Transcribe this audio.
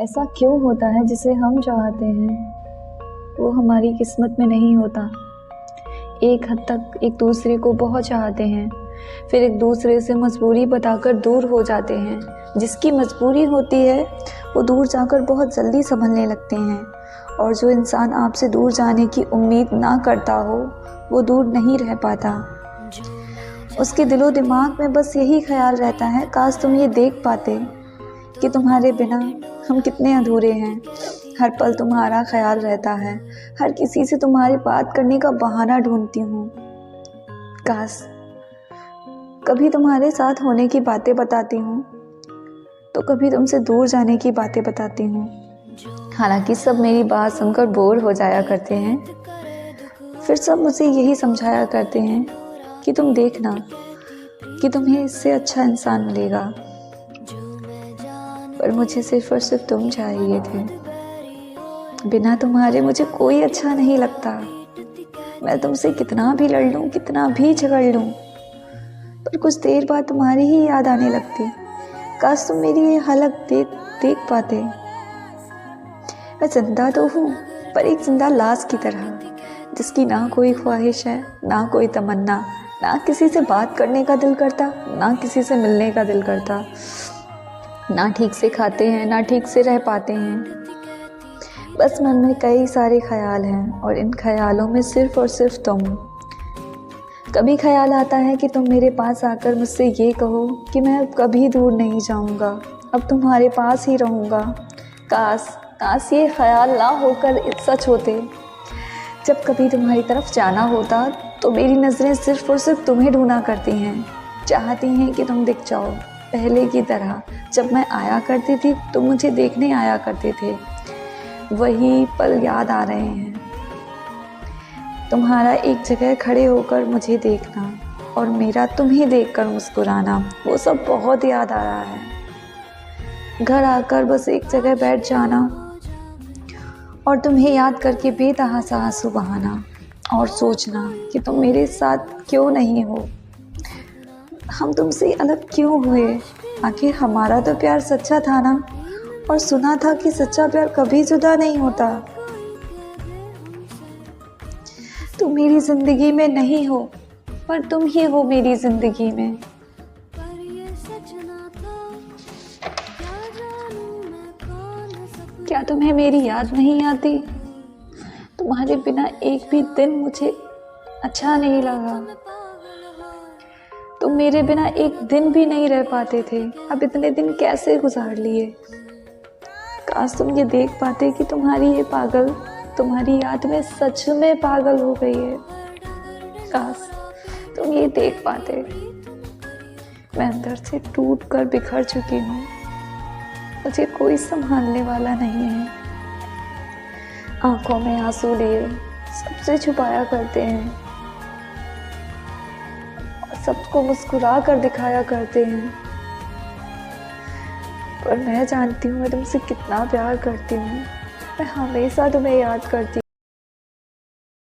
ऐसा क्यों होता है जिसे हम चाहते हैं वो हमारी किस्मत में नहीं होता। एक हद तक एक दूसरे को बहुत चाहते हैं, फिर एक दूसरे से मजबूरी बताकर दूर हो जाते हैं। जिसकी मजबूरी होती है वो दूर जाकर बहुत जल्दी संभलने लगते हैं, और जो इंसान आपसे दूर जाने की उम्मीद ना करता हो वो दूर नहीं रह पाता। उसके दिलो दिमाग में बस यही ख्याल रहता है, काश तुम ये देख पाते कि तुम्हारे बिना हम कितने अधूरे हैं। हर पल तुम्हारा ख्याल रहता है, हर किसी से तुम्हारी बात करने का बहाना ढूंढती हूँ। काश कभी तुम्हारे साथ होने की बातें बताती हूँ तो कभी तुमसे दूर जाने की बातें बताती हूँ। हालांकि सब मेरी बात सुनकर बोर हो जाया करते हैं, फिर सब मुझे यही समझाया करते हैं कि तुम देखना कि तुम्हें इससे अच्छा इंसान मिलेगा। पर मुझे सिर्फ और सिर्फ तुम चाहिए थे। बिना तुम्हारे मुझे कोई अच्छा नहीं लगता। मैं तुमसे कितना भी लड़ लूं, कितना भी झगड़ लूं, पर कुछ देर बाद तुम्हारी ही याद आने लगती। काश तुम मेरी ये हालत देख पाते। मैं जिंदा तो हूँ, पर एक जिंदा लाश की तरह, जिसकी ना कोई ख्वाहिश है, ना कोई तमन्ना, ना किसी से बात करने का दिल करता, ना किसी से मिलने का दिल करता। ना ठीक से खाते हैं, ना ठीक से रह पाते हैं। बस मन में कई सारे ख्याल हैं, और इन ख्यालों में सिर्फ और सिर्फ तुम। कभी ख्याल आता है कि तुम मेरे पास आकर मुझसे ये कहो कि मैं अब कभी दूर नहीं जाऊंगा, अब तुम्हारे पास ही रहूंगा। काश ये ख्याल ना होकर सच होते। जब कभी तुम्हारी तरफ जाना होता तो मेरी नज़रें सिर्फ और सिर्फ तुम्हें ढूंढा करती हैं, चाहती हैं कि तुम दिख जाओ पहले की तरह। जब मैं आया करती थी तो मुझे देखने आया करते थे। वही पल याद आ रहे हैं, तुम्हारा एक जगह खड़े होकर मुझे देखना और मेरा तुम्हें देखकर मुस्कुराना, वो सब बहुत याद आ रहा है। घर आकर बस एक जगह बैठ जाना और तुम्हें याद करके बेतहासा आंसू बहाना, और सोचना कि तुम मेरे साथ क्यों नहीं हो, हम तुमसे अलग क्यों हुए। आखिर हमारा तो प्यार सच्चा था ना, और सुना था कि सच्चा प्यार कभी जुदा नहीं होता। तुम मेरी जिंदगी में नहीं हो, पर तुम ही हो मेरी जिंदगी में। क्या तुम्हें मेरी याद नहीं आती? तुम्हारे बिना एक भी दिन मुझे अच्छा नहीं लगा। तुम मेरे बिना एक दिन भी नहीं रह पाते थे, अब इतने दिन कैसे गुजार लिए। काश तुम ये देख पाते कि तुम्हारी ये पागल तुम्हारी याद में सच में पागल हो गई है। काश तुम ये देख पाते। मैं अंदर से टूट कर बिखर चुकी हूँ, मुझे कोई संभालने वाला नहीं है। आंखों में आंसू लिए सबसे छुपाया करते हैं, और सबको मुस्कुरा कर दिखाया करते हैं। पर मैं जानती हूँ मैं तुमसे कितना प्यार करती हूँ। मैं हमेशा तुम्हें याद करती